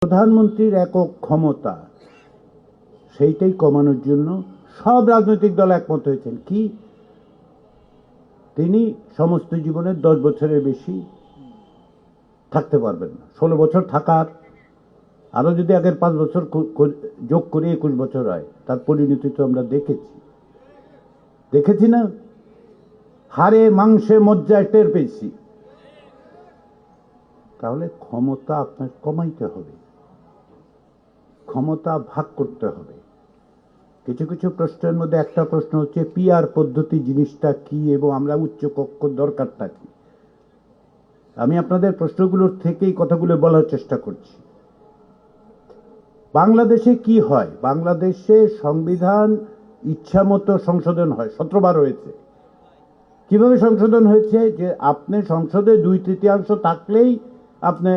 প্রধানমন্ত্রীর একক ক্ষমতা সেইটাই কমানোর জন্য সব রাজনৈতিক দল একমত হয়েছেন কি তিনি সমস্ত জীবনের 10 বছরের বেশি থাকতে পারবেন না। 16 বছর থাকার আরো যদি আগের 5 বছর যোগ করে 21 বছর হয়, তার পরিণতি তো আমরা দেখেছি না, হাড়ে মাংসে মজ্জায় টের পেয়েছি। তাহলে ক্ষমতা আপনার কমাইতে হবে, ক্ষমতা ভাগ করতে হবে। কিছু কিছু প্রশ্নের মধ্যে একটা প্রশ্ন হচ্ছে পিআর পদ্ধতি জিনিসটা কি এবং আমরা উচ্চ কক্ষ দরকারটা কি। আমি আপনাদের প্রশ্নগুলোর থেকেই কথাগুলো বলার চেষ্টা করছি। বাংলাদেশে কি হয়, বাংলাদেশে সংবিধান ইচ্ছামতো সংশোধন হয়, 17 বার হয়েছে। কিভাবে সংশোধন হয়েছে? যে আপনি সংসদে 2/3 থাকলেই আপনি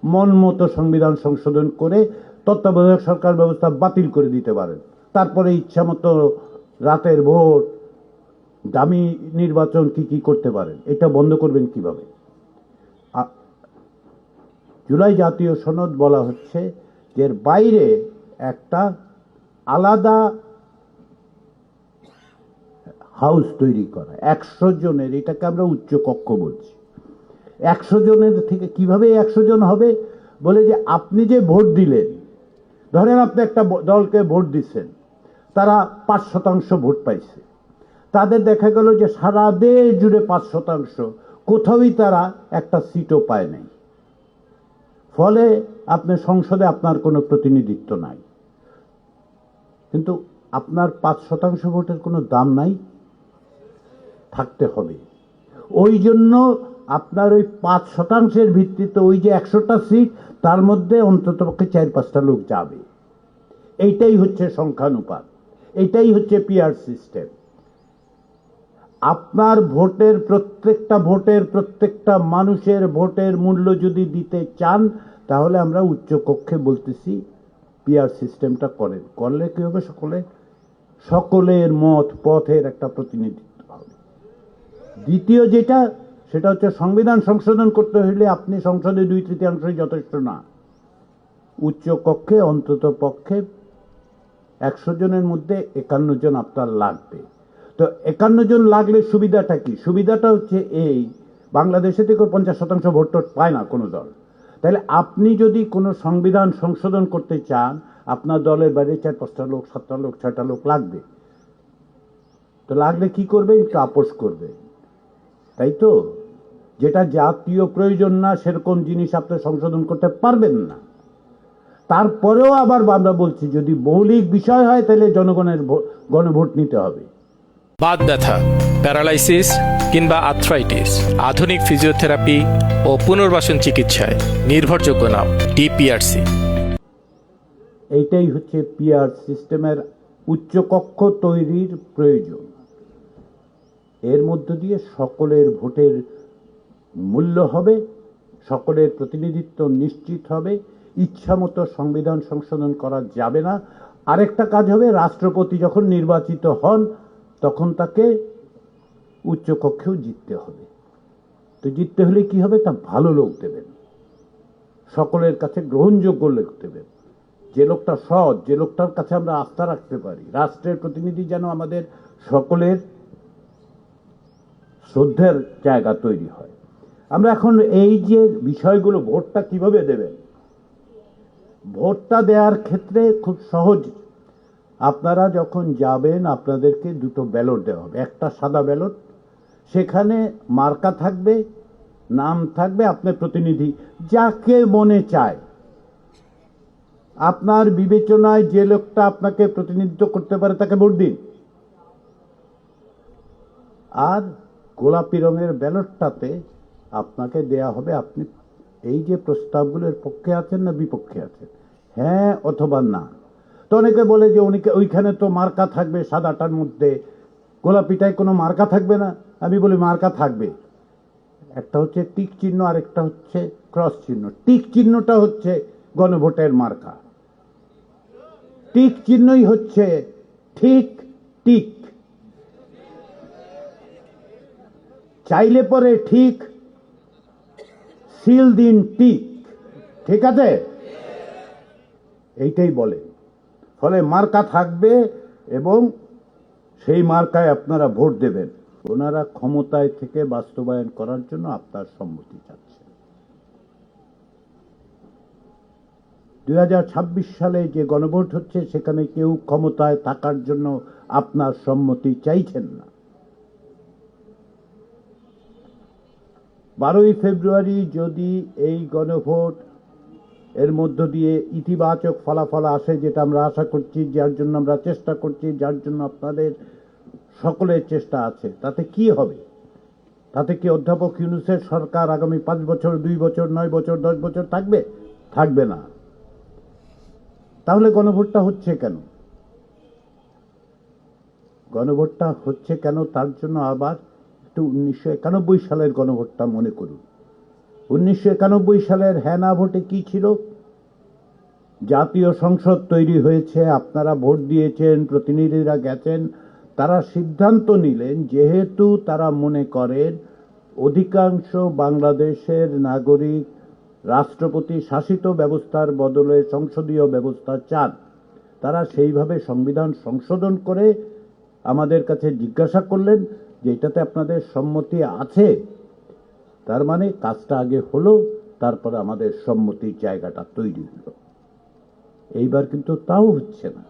মন মতো সংবিধান সংশোধন করে তত্ত্বাবধায়ক সরকার ব্যবস্থা বাতিল করে দিতে পারেন। তারপরে ইচ্ছামতো রাতের ভোট, দামি নির্বাচন কি করতে পারেন। এটা বন্ধ করবেন কিভাবে? জুলাই জাতীয় সনদ বলা হচ্ছে যে এর বাইরে একটা আলাদা হাউস তৈরি করা 100 জনের, এটাকে আমরা উচ্চ কক্ষ বলছি। 100 জনের থেকে কিভাবে 100 জন হবে? বলে যে আপনি যে ভোট দিলেন, ধরেন আপনি একটা দলকে ভোট দিচ্ছেন, তারা 5% ভোট পাইছে, তাদের দেখা গেল যে সারা দেশ জুড়ে 5%, কোথাওই তারা একটা সিটও পায় নাই। ফলে আপনি সংসদে আপনার কোনো প্রতিনিধিত্ব নাই, কিন্তু আপনার 5% ভোটের কোনো দাম নাই, থাকতে হবে। ওই জন্য আপনার ওই 5%-এর ভিত্তিতে ওই যে 100টা সিট, তার মধ্যে অন্তত পক্ষে 4-5টা লোক যাবে। এইটাই হচ্ছে সংখ্যানুপাত, এইটাই হচ্ছে পিআর সিস্টেম। আপনার ভোটের প্রত্যেকটা মানুষের ভোটের মূল্য যদি দিতে চান, তাহলে আমরা উচ্চ কক্ষে বলতেছি পিআর সিস্টেমটা করেন। করলে কি হবে? সকলের মত পথের একটা প্রতিনিধিত্ব হবে। দ্বিতীয় যেটা, সেটা হচ্ছে সংবিধান সংশোধন করতে হলে আপনি সংসদে 2/3 যথেষ্ট না, উচ্চ কক্ষে অন্তত পক্ষে 100 জনের মধ্যে 51 জন আপনার লাগবে। তো 51 জন লাগলে সুবিধাটা কি? সুবিধাটা হচ্ছে এই, বাংলাদেশে থেকে 50% ভোট পায় না কোনো দল। তাহলে আপনি যদি কোনো সংবিধান সংশোধন করতে চান, আপনার দলের বাইরে 4-5টা লোক, 7টা লোক, 6টা লোক লাগবে। তো লাগলে কি করবে? একটু আপোষ করবে, তাই তো? যেটা জাতীয় প্রয়োজন না সেরকম জিনিস আপনি সংশোধন করতে পারবেন না। তারপরেও আবার আমরা বলছি যদি মৌলিক বিষয় হয় তাহলে জনগণের গণভোট নিতে হবে। বাত ব্যথা, প্যারালাইসিস কিংবা আর্থ্রাইটিস, আধুনিক ফিজিওথেরাপি ও পুনর্বাসন চিকিৎসায় নির্ভরযোগ্য নাম ডিপিআরসি। এইটাই হচ্ছে পিআর সিস্টেমের উচ্চকক্ষ তৈরির প্রয়োজন। এর মধ্য দিয়ে সকলের ভোটের মূল্য হবে, সকলের প্রতিনিধিত্ব নিশ্চিত হবে, ইচ্ছামতো সংবিধান সংশোধন করা যাবে না। আরেকটা কাজ হবে, রাষ্ট্রপতি যখন নির্বাচিত হন তখন তাকে উচ্চকক্ষেও জিততে হবে। তো জিততে হলে কি হবে? তা ভালো লোক দেবেন, সকলের কাছে গ্রহণযোগ্য লোক দেবেন, যে লোকটা সৎ, যে লোকটার কাছে আমরা আস্থা রাখতে পারি। রাষ্ট্রের প্রতিনিধি যেন আমাদের সকলের শ্রদ্ধের জায়গা তৈরি হয়। আমরা এখন এই যে বিষয়গুলো, ভোটটা কিভাবে দেবেন, ভোটটা দেওয়ার ক্ষেত্রে খুব সহজ। আপনারা যখন যাবেন আপনাদেরকে 2টো ব্যালট দেওয়া হবে। একটা সাদা ব্যালট, সেখানে মার্কা থাকবে, নাম থাকবে, আপনার প্রতিনিধি যাকে মনে চায় আপনার বিবেচনায় যে লোকটা আপনাকে প্রতিনিধিত্ব করতে পারে তাকে ভোট দিন। আর গোলাপি রঙের ব্যালটটাতে আপনাকে দেয়া হবে আপনি এই যে প্রস্তাবগুলোর পক্ষে আছেন না বিপক্ষে আছেন, হ্যাঁ অথবা না। তো অনেকে বলে যে ওইখানে তো মার্কা থাকবে, সাদাটার মধ্যে গোলাপিটায় কোনো মার্কা থাকবে না। আমি বলি মার্কা থাকবে, একটা হচ্ছে টিক চিহ্ন আর একটা হচ্ছে ক্রস চিহ্ন। টিক চিহ্নটা হচ্ছে গণভোটের মার্কা, টিক চিহ্নই হচ্ছে ঠিক টিক, চাইলে পরে ঠিক, সিল দিন টিক, ঠিক আছে? এইটাই বলে। ফলে মার্কা থাকবে এবং সেই মার্কায় আপনারা ভোট দেবেন। ওনারা ক্ষমতায় থেকে বাস্তবায়ন করার জন্য আপনার সম্মতি চাচ্ছেন। 2026 সালে যে গণভোট হচ্ছে সেখানে কেউ ক্ষমতায় থাকার জন্য আপনার সম্মতি চাইছেন না। 12ই ফেব্রুয়ারি যদি এই গণভোট এর মধ্য দিয়ে ইতিবাচক ফলাফল আসে, যেটা আমরা আশা করছি, যার জন্য আমরা চেষ্টা করছি, যার জন্য আপনাদের সকলের চেষ্টা আছে, তাতে কি হবে? তাতে কি অধ্যাপক ইউনূসের সরকার আগামী 5 বছর, 2 বছর, 9 বছর, 10 বছর থাকবে? থাকবে না। তাহলে গণভোটটা হচ্ছে কেন? গণভোটটা হচ্ছে কেন তার জন্য আবার একটু 1991 সালের গণভোটটা মনে করুন। 1991 সালের হ্যাঁ না ভোটে কি ছিল? জাতীয় সংসদ তৈরি হয়েছে, আপনারা ভোট দিয়েছেন, প্রতিনিধিরা গেছেন, তারা সিদ্ধান্ত নিলেন, যেহেতু তারা মনে করেন অধিকাংশ বাংলাদেশের নাগরিক রাষ্ট্রপতি শাসিত ব্যবস্থার বদলে সংসদীয় ব্যবস্থা চান, তারা সেইভাবে সংবিধান সংশোধন করে আমাদের কাছে জিজ্ঞাসা করলেন যে এটাতে আপনাদের সম্মতি আছে। তার মানে কাজটা আগে হলো, তারপরে আমাদের সম্মতির জায়গাটা তৈরি হলো। এইবার কিন্তু তাও হচ্ছে না।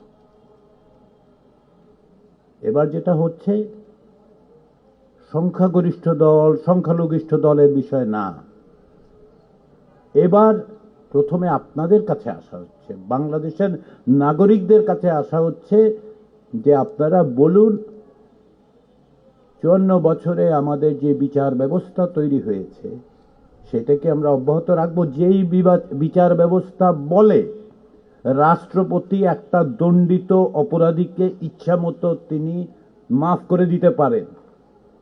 এবার যেটা হচ্ছে, সংখ্যাগরিষ্ঠ দল সংখ্যালঘিষ্ঠ দলের বিষয় না। এবার প্রথমে আপনাদের কাছে আসা হচ্ছে, বাংলাদেশের নাগরিকদের কাছে আসা হচ্ছে যে আপনারা বলুন 54 বছরে আমাদের যে বিচার ব্যবস্থা তৈরি হয়েছে সেটাকে আমরা অব্যাহত রাখবো। যেই বিচার ব্যবস্থা বলে রাষ্ট্রপতি একটা দণ্ডিত অপরাধীকে ইচ্ছা মতো তিনি মাফ করে দিতে পারেন,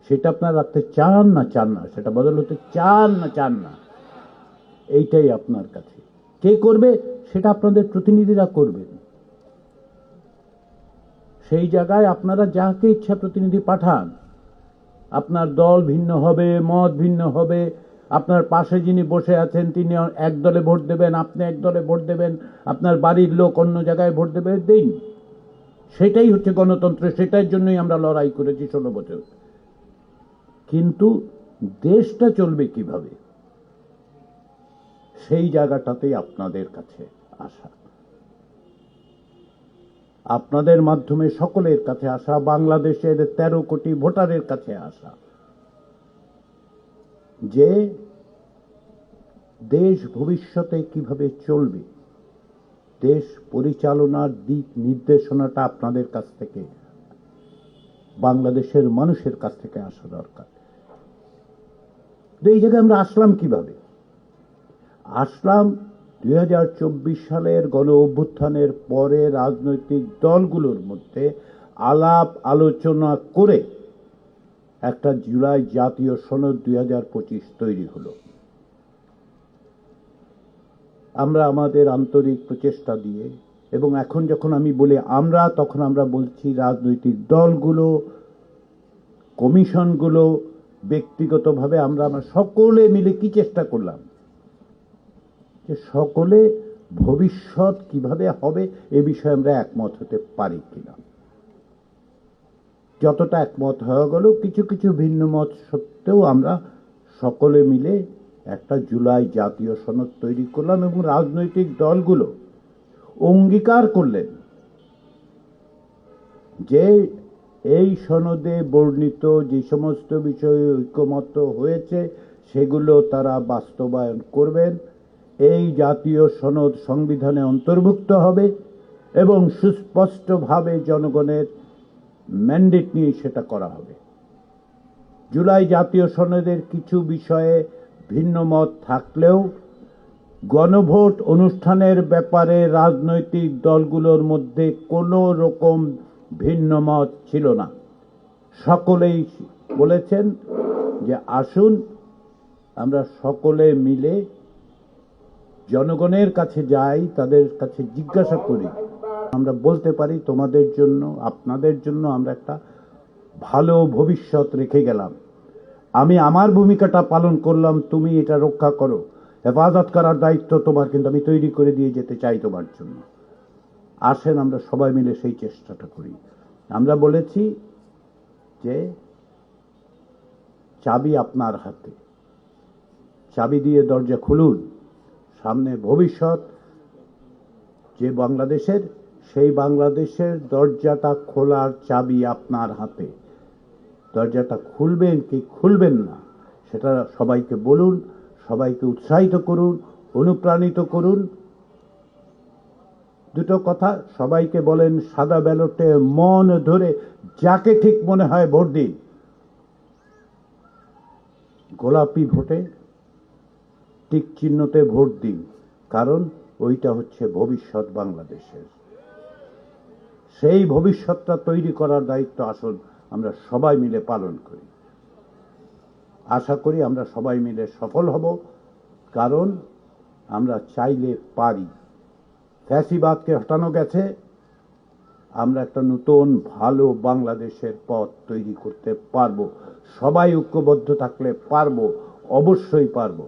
সেটা আপনারা রাখতে চান না? চান না? সেটা বদল হতে চান না? চান না? এইটাই আপনার কাছে। কে করবে? সেটা আপনাদের প্রতিনিধিরা করবেন। সেই জায়গায় আপনারা যাকে ইচ্ছা প্রতিনিধি পাঠান। আপনার দল ভিন্ন হবে, মত ভিন্ন হবে, আপনার পাশে যিনি বসে আছেন তিনি এক দলে ভোট দেবেন, আপনি এক দলে ভোট দেবেন, আপনার বাড়ির লোক অন্য জায়গায় ভোট দেবে, দিন। সেটাই হচ্ছে গণতন্ত্র, সেটার জন্যই আমরা লড়াই করেছি 16 বছর। কিন্তু দেশটা চলবে কিভাবে, সেই জায়গাটাতেই আপনাদের কাছে আসা, আপনাদের মাধ্যমে সকলের কাছে আসা, বাংলাদেশের 13 কোটি ভোটারের কাছে আসা, যে দেশ ভবিষ্যতে কিভাবে চলবে, দেশ পরিচালনার দিক নির্দেশনাটা আপনাদের কাছ থেকে, বাংলাদেশের মানুষের কাছ থেকে আসা দরকার। এই জায়গায় আমরা আসলাম কিভাবে? আসলাম 2024 সালের গণ অভ্যুত্থানের পরে রাজনৈতিক দলগুলোর মধ্যে আলাপ আলোচনা করে একটা জুলাই জাতীয় সনদ 2025 তৈরি হলো। আমরা আমাদের আন্তরিক প্রচেষ্টা দিয়ে, এবং এখন যখন আমি বলি আমরা, তখন আমরা বলছি রাজনৈতিক দলগুলো, কমিশনগুলো, ব্যক্তিগতভাবে আমরা সকলে মিলে কি চেষ্টা করলাম যে সকলে ভবিষ্যৎ কিভাবে হবে এ বিষয়ে আমরা একমত হতে পারি কিনা। যতটা একমত হয়ে গেল, কিছু কিছু ভিন্ন মত সত্ত্বেও আমরা সকলে মিলে একটা জুলাই জাতীয় সনদ তৈরি করলাম, এবং রাজনৈতিক দলগুলো অঙ্গীকার করলেন যে এই সনদে বর্ণিত যে সমস্ত বিষয়ে ঐকমত্য হয়েছে সেগুলো তারা বাস্তবায়ন করবেন। এই জাতীয় সনদ সংবিধানে অন্তর্ভুক্ত হবে এবং সুস্পষ্টভাবে জনগণের ম্যান্ডেট নিয়ে সেটা করা হবে। জুলাই জাতীয় সনদের কিছু বিষয়ে ভিন্ন মত থাকলেও গণভোট অনুষ্ঠানের ব্যাপারে রাজনৈতিক দলগুলোর মধ্যে কোনো রকম ভিন্ন মত ছিল না। সকলেই বলেছেন যে আসুন আমরা সকলে মিলে জনগণের কাছে যাই, তাদের কাছে জিজ্ঞাসা করি, আমরা বলতে পারি তোমাদের জন্য, আপনাদের জন্য আমরা একটা ভালো ভবিষ্যৎ রেখে গেলাম। আমি আমার ভূমিকাটা পালন করলাম, তুমি এটা রক্ষা করো, হেফাজত করার দায়িত্ব তোমার, কিন্তু আমি তৈরি করে দিয়ে যেতে চাই তোমার জন্য। আসেন আমরা সবাই মিলে সেই চেষ্টাটা করি। আমরা বলেছি যে চাবি আপনার হাতে, চাবি দিয়ে দরজা খুলুন, সামনে ভবিষ্যৎ যে বাংলাদেশের, সেই বাংলাদেশের দরজাটা খোলার চাবি আপনার হাতে। দরজাটা খুলবেন কি খুলবেন না সেটা সবাইকে বলুন, সবাইকে উৎসাহিত করুন, অনুপ্রাণিত করুন। দুটো কথা সবাইকে বলেন, সাদা ব্যালটে মন ধরে যাকে ঠিক মনে হয় ভোট দিন, গোলাপি ভোটে টিক চিহ্নতে ভোট দিন, কারণ ওইটা হচ্ছে ভবিষ্যৎ বাংলাদেশের। সেই ভবিষ্যৎটা তৈরি করার দায়িত্ব আসুন আমরা সবাই মিলে পালন করি। আশা করি আমরা সবাই মিলে সফল হব, কারণ আমরা চাইলে পারি। ফ্যাসিবাদকে হটানো গেছে, আমরা একটা নতুন ভালো বাংলাদেশের পথ তৈরি করতে পারবো। সবাই ঐক্যবদ্ধ থাকলে পারবো, অবশ্যই পারবো।